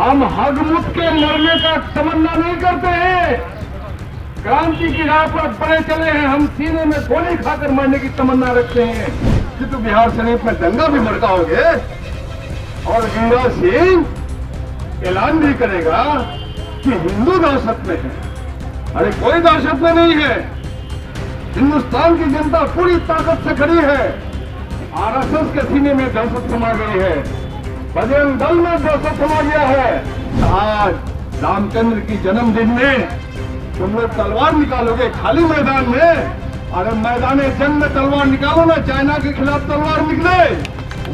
हम हगमुत के मरने का तमन्ना नहीं करते हैं। क्रांति की राह पर पड़े चले हैं, हम सीने में गोली खाकर मरने की तमन्ना रखते हैं। कि तो बिहार शरीफ में दंगा भी भड़काओगे और गिरिराज सिंह ऐलान भी करेगा कि हिंदू दहशत में है। अरे कोई दहशत में नहीं है, हिंदुस्तान की जनता पूरी ताकत से खड़ी है। आरएसएस के सीने में दहशत समा गई है, बजरंग दल में दहशत समा गया है। आज रामचंद्र की जन्मदिन में तुम लोग तलवार निकालोगे खाली मैदान में? अरे मैदान जंग में तलवार निकालो ना, चाइना के खिलाफ तलवार निकले,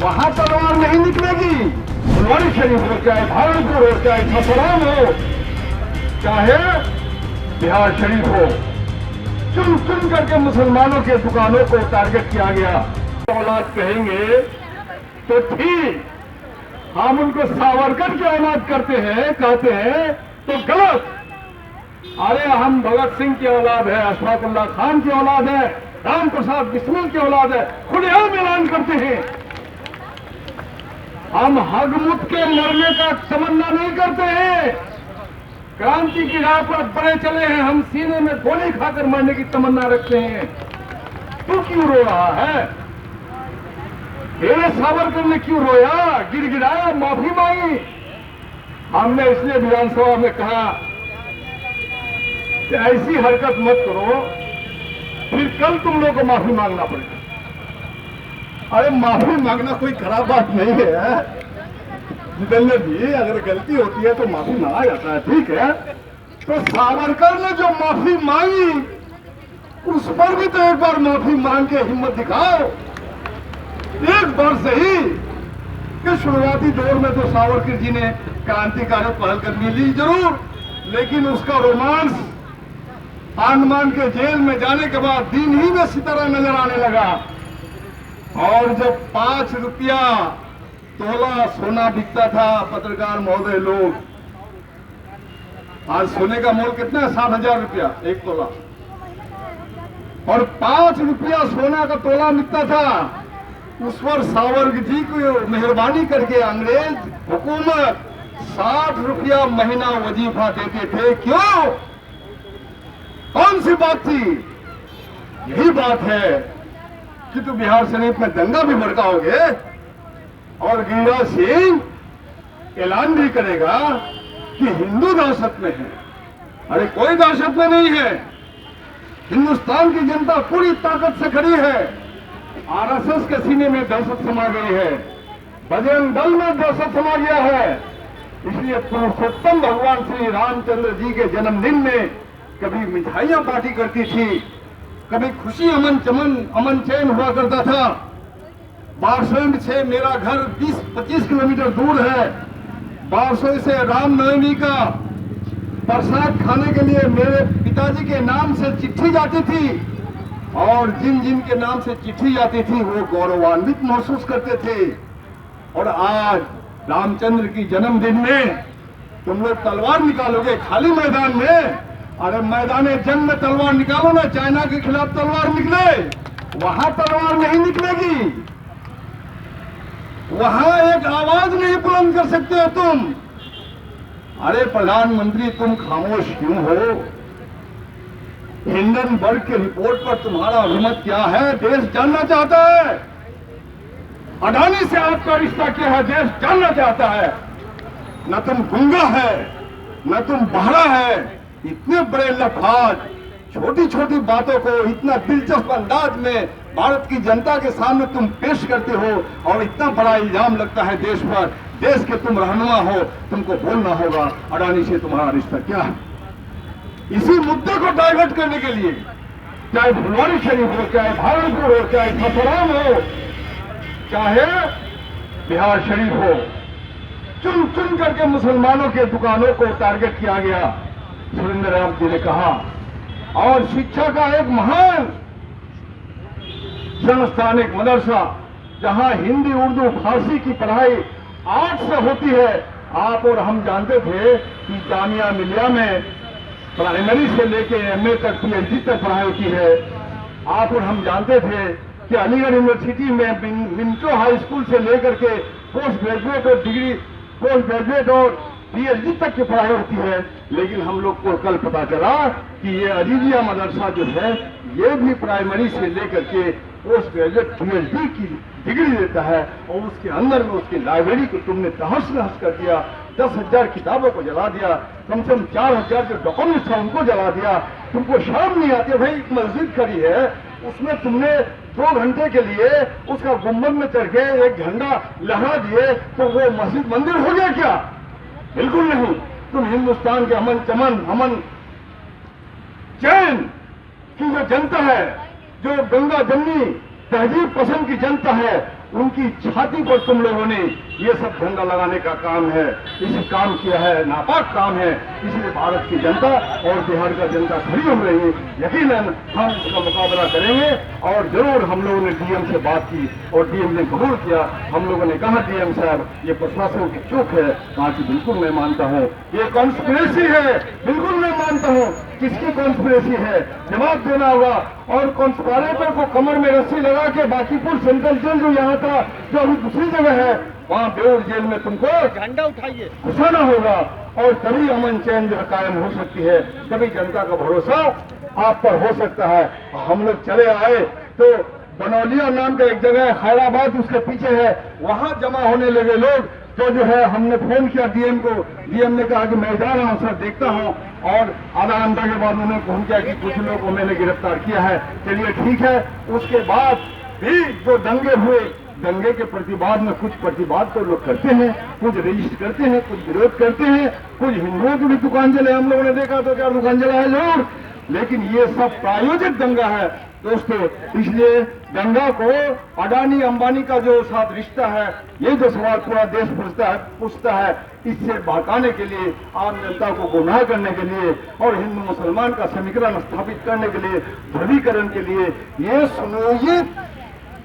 वहां तलवार नहीं निकलेगी। फुलवारी शरीफ हो, चाहे भागलपुर हो, चाहे ससुराल हो, चाहे बिहार शरीफ हो, चुन चुन करके मुसलमानों के दुकानों को टारगेट किया गया। औलाद कहेंगे तो ठीक, हम उनको सावरकर की औलाद करते हैं, कहते हैं तो गलत। अरे हम भगत सिंह की औलाद है, अशफाकुल्लाह खान की औलाद है, राम प्रसाद बिस्मिल की औलाद है, खुलेआम ऐलान करते हैं। हम हगमुत के मरने का तमन्ना नहीं करते हैं। क्रांति की राह पर पड़े चले हैं, हम सीने में गोली खाकर मरने की तमन्ना रखते हैं। तू क्यों रो रहा है? मेरे सावरकर ने क्यों रोया, गिड़गिड़ाया, माफी मांगी? हमने इसलिए विधानसभा में कहा कि ऐसी हरकत मत करो, फिर कल तुम लोगों को माफी मांगना पड़ेगा। अरे माफी मांगना कोई खराब बात नहीं है जितेंद्र जी, अगर गलती होती है तो माफी मांगा जाता है, ठीक है। तो सावरकर ने जो माफी मांगी उस पर भी तो एक बार माफी मांग के हिम्मत दिखाओ, एक बार सही। कि शुरुआती दौर में तो सावरकर जी ने क्रांतिकारी पहल करनी ली जरूर, लेकिन उसका रोमांस अंडमान के जेल में जाने के बाद दिन ही में सितारा नजर आने लगा। और जब 5 रुपया तोला सोना बिकता था, पत्रकार महोदय लोग, आज सोने का मोल कितना है? 60,000 रुपया एक तोला। और 5 रुपया सोना का तोला बिकता था, उस पर सावरकर जी को मेहरबानी करके अंग्रेज हुकूमत 60 रुपया महीना वजीफा देते थे। क्यों? कौन सी बात थी? यही बात है कि तो बिहार शरीफ में दंगा भी भड़काओगे और गिरिराज सिंह ऐलान भी करेगा कि हिंदू दहशत में है। अरे कोई दहशत में नहीं है, हिंदुस्तान की जनता पूरी ताकत से खड़ी है। आरएसएस के सीने में दहशत समा गई है, बजरंग दल में दहशत समा गया है। इसलिए पुरुषोत्तम भगवान श्री रामचंद्र जी के जन्मदिन में कभी मिठाइयां पार्टी करती थी, कभी खुशी अमन चमन अमन चैन हुआ करता था। बारसोई से मेरा घर 20-25 किलोमीटर दूर है। बारसोई से रामनवमी का प्रसाद खाने के लिए मेरे पिताजी के नाम से चिट्ठी जाती थी, और जिन जिन के नाम से चिट्ठी जाती थी वो गौरवान्वित महसूस करते थे। और आज रामचंद्र की जन्मदिन में तुम लोग तलवार निकालोगे खाली मैदान में? अरे मैदान जंग में तलवार निकालो ना, चाइना के खिलाफ तलवार निकले, वहां तलवार नहीं निकलेगी। वहां एक आवाज नहीं बुलंद कर सकते हो तुम। अरे प्रधानमंत्री, तुम खामोश क्यों हो? हिंडनबर्ग की रिपोर्ट पर तुम्हारा अभिमत क्या है? देश जानना चाहता है। अडानी से आपका रिश्ता क्या है? देश जानना चाहता है। न तुम गूंगा है, न तुम बहरा है। इतने बड़े लफाज छोटी छोटी बातों को इतना दिलचस्प अंदाज में भारत की जनता के सामने तुम पेश करते हो, और इतना बड़ा इल्जाम लगता है देश पर। देश के तुम रहनुमा हो, तुमको बोलना होगा अडानी से तुम्हारा रिश्ता क्या है। इसी मुद्दे को डाइवर्ट करने के लिए, चाहे फुलवारी शरीफ हो, चाहे भागलपुर हो, चाहे ससुराल हो, चाहे बिहार शरीफ हो, चुन चुन करके मुसलमानों के दुकानों को टारगेट किया गया। सुरेंद्र राम जी ने कहा, और शिक्षा का एक महान संस्थान, एक मदरसा, जहां हिंदी उर्दू फारसी की पढ़ाई आर्ट से होती है। आप और हम जानते थे कि जामिया मिलिया में प्राइमरी से लेके एमए तक, पीएचडी तक पढ़ाई होती है। आप और हम जानते थे कि अलीगढ़ यूनिवर्सिटी में मिंटो हाई स्कूल से लेकर के पोस्ट ग्रेजुएट और डिग्री, पोस्ट ग्रेजुएट और पीएचडी तक की पढ़ाई होती है, लेकिन हम लोग को कल पता चला कि ये अजीजिया मदरसा जो है ये भी प्राइमरी से लेकर के पोस्ट ग्रेजुएट पीएचडी की डिग्री देता है, और उसके अंदर में उसकी लाइब्रेरी को तुमने तहस नहस कर दिया। 10,000 किताबों को जला दिया, कम से कम 4,000 जो डॉक्यूमेंट्स था उनको जला दिया। तुमको शर्म नहीं आती? भाई एक मस्जिद खड़ी है, उसमें तुमने 2 घंटे के लिए उसका गुम्बद में चढ़ के एक झंडा लहरा दिए, तो वो मस्जिद मंदिर हो गया क्या? बिल्कुल नहीं। तुम हिंदुस्तान के अमन चैन की जो जनता है, जो गंगा जमनी तहजीब पसंद की जनता है, उनकी छाती पर तुम लोगों ने ये सब झंडा लगाने का काम है, इसे काम किया है, नापाक काम है। इसलिए भारत की जनता और बिहार का जनता खड़ी हो रही है। यकीनन हम इसका मुकाबला करेंगे, और जरूर हम लोगों ने डीएम से बात की और डीएम ने कबूल किया। हम लोगों ने कहा डीएम साहब ये प्रशासन की चूक है। कहा कि बिल्कुल मैं मानता हूँ, ये कॉन्स्पिरेसी है, बिल्कुल मैं मानता हूँ। किसकी कॉन्स्पिरेसी है? जवाब देना होगा। और कॉन्स्पिरेटर को कमर में रस्सी लगा के बाकीपुर सेंट्रल जेल जो यहाँ था, जो अभी दूसरी जगह है, वहाँ बेउर जेल में तुमको झंडा उठाइए घुसाना होगा, और तभी अमन चैन जो कायम हो सकती है, तभी जनता का भरोसा आप पर हो सकता है। हम लोग चले आए तो बनौलिया नाम का एक जगह है, खैराबाद उसके पीछे है, वहां जमा होने लगे लोग। तो जो है हमने फोन किया डीएम को, डीएम ने कहा कि मैं जा रहा हूं सर, देखता हूं। और आधा घंटा के बाद उन्होंने फोन किया कि कुछ लोगों को मैंने गिरफ्तार किया है। चलिए ठीक है। उसके बाद भी जो दंगे हुए, दंगे के प्रतिवाद में कुछ प्रतिवाद तो लोग करते हैं, कुछ रजिस्टर करते हैं, कुछ विरोध करते हैं, कुछ हिंदुओं की भी दुकान जले। हम लोगों ने देखा तो क्या दुकान जला है जरूर, लेकिन ये सब प्रायोजित दंगा है दोस्तों। इसलिए दंगा को अडानी अंबानी का जो साथ रिश्ता है, ये जो सवाल पूरा देश पूछता है, इससे भड़काने के लिए, आम जनता को गुमराह करने के लिए और हिंदू मुसलमान का समीकरण स्थापित करने के लिए, ध्रुवीकरण के लिए, ये सुनियोजित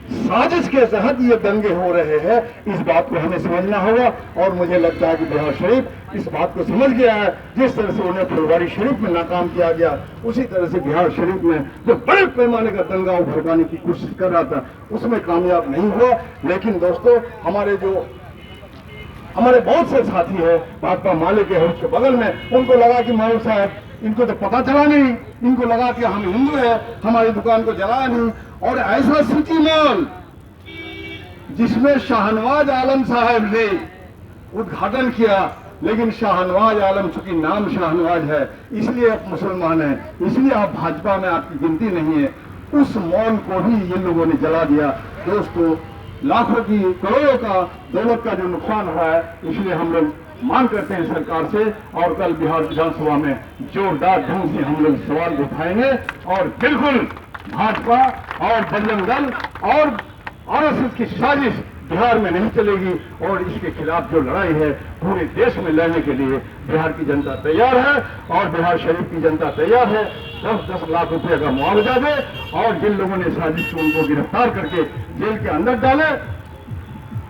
साजिश के तहत ये दंगे हो रहे हैं। इस बात को हमें समझना होगा, और मुझे लगता है कि बिहार शरीफ इस बात को समझ गया है। जिस तरह से उन्हें फुलवारी शरीफ में नाकाम किया गया, उसी तरह से बिहार शरीफ में जो बड़े पैमाने का दंगा भड़काने की कोशिश कर रहा था, उसमें कामयाब नहीं हुआ। लेकिन दोस्तों, हमारे बहुत से साथी है भाजपा माले के हाउस के बगल में, उनको लगा कि मौलवी साहब, इनको तो पता चला नहीं, इनको लगा कि हम हिंदू है, हमारी दुकान को जलाया नहीं। और ऐसा सिटी मॉल जिसमें शाहनवाज आलम साहब ने उद्घाटन किया, लेकिन शाहनवाज आलम चूंकि नाम शाहनवाज है इसलिए आप मुसलमान हैं, इसलिए आप भाजपा में आपकी गिनती नहीं है, उस मॉल को भी ये लोगों ने जला दिया। दोस्तों, लाखों की करोड़ों का दौलत का जो नुकसान हुआ है, इसलिए हम लोग मांग करते हैं सरकार से, और कल बिहार विधानसभा में जोरदार ढंग से हम लोग सवाल उठाएंगे। और बिल्कुल भाजपा और बजरंग दल और आरएसएस की साजिश बिहार में नहीं चलेगी, और इसके खिलाफ जो लड़ाई है पूरे देश में लड़ने के लिए बिहार की जनता तैयार है, और बिहार शरीफ की जनता तैयार है। 10-10 लाख रुपए का मुआवजा दे, और जिन लोगों ने साजिश को उनको गिरफ्तार करके जेल के अंदर डाले।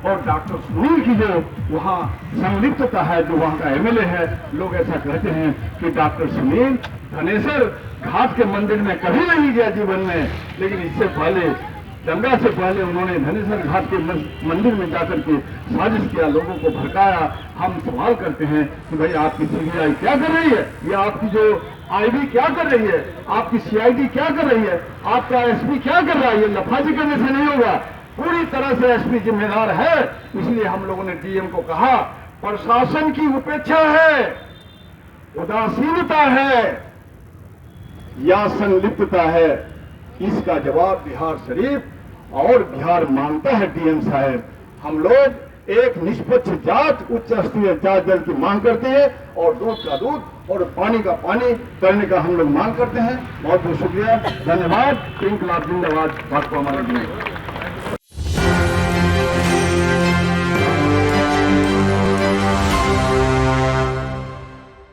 और डॉक्टर सुनील की जो वहाँ संलिप्तता है, जो वहाँ का एमएलए है, लोग ऐसा कहते हैं कि डॉक्टर सुनील धनेसर घाट के मंदिर में कभी नहीं गया जीवन में, लेकिन इससे पहले, दंगा से पहले उन्होंने धनेसर घाट के मंदिर में जाकर के साजिश किया, लोगों को भड़काया। हम सवाल करते हैं कि भाई आपकी सीबीआई क्या कर रही है, या आपकी जो आईबी क्या कर रही है, आपकी सीआईडी क्या कर रही है, आपका एसपी क्या कर रहा है? ये लफाजी करने से नहीं होगा, पूरी तरह से एसपी जिम्मेदार है। इसलिए हम लोगों ने डीएम को कहा, प्रशासन की उपेक्षा है, उदासीनता है या संलिप्तता है, इसका जवाब बिहार शरीफ और बिहार मांगता है। डीएम साहब, हम लोग एक निष्पक्ष जांच, उच्च स्तरीय जांच दल की मांग करते हैं, और दूध का दूध और पानी का पानी करने का हम लोग मांग करते हैं। बहुत बहुत शुक्रिया, धन्यवाद। इंकलाब जिंदाबाद, भाजपा हमारे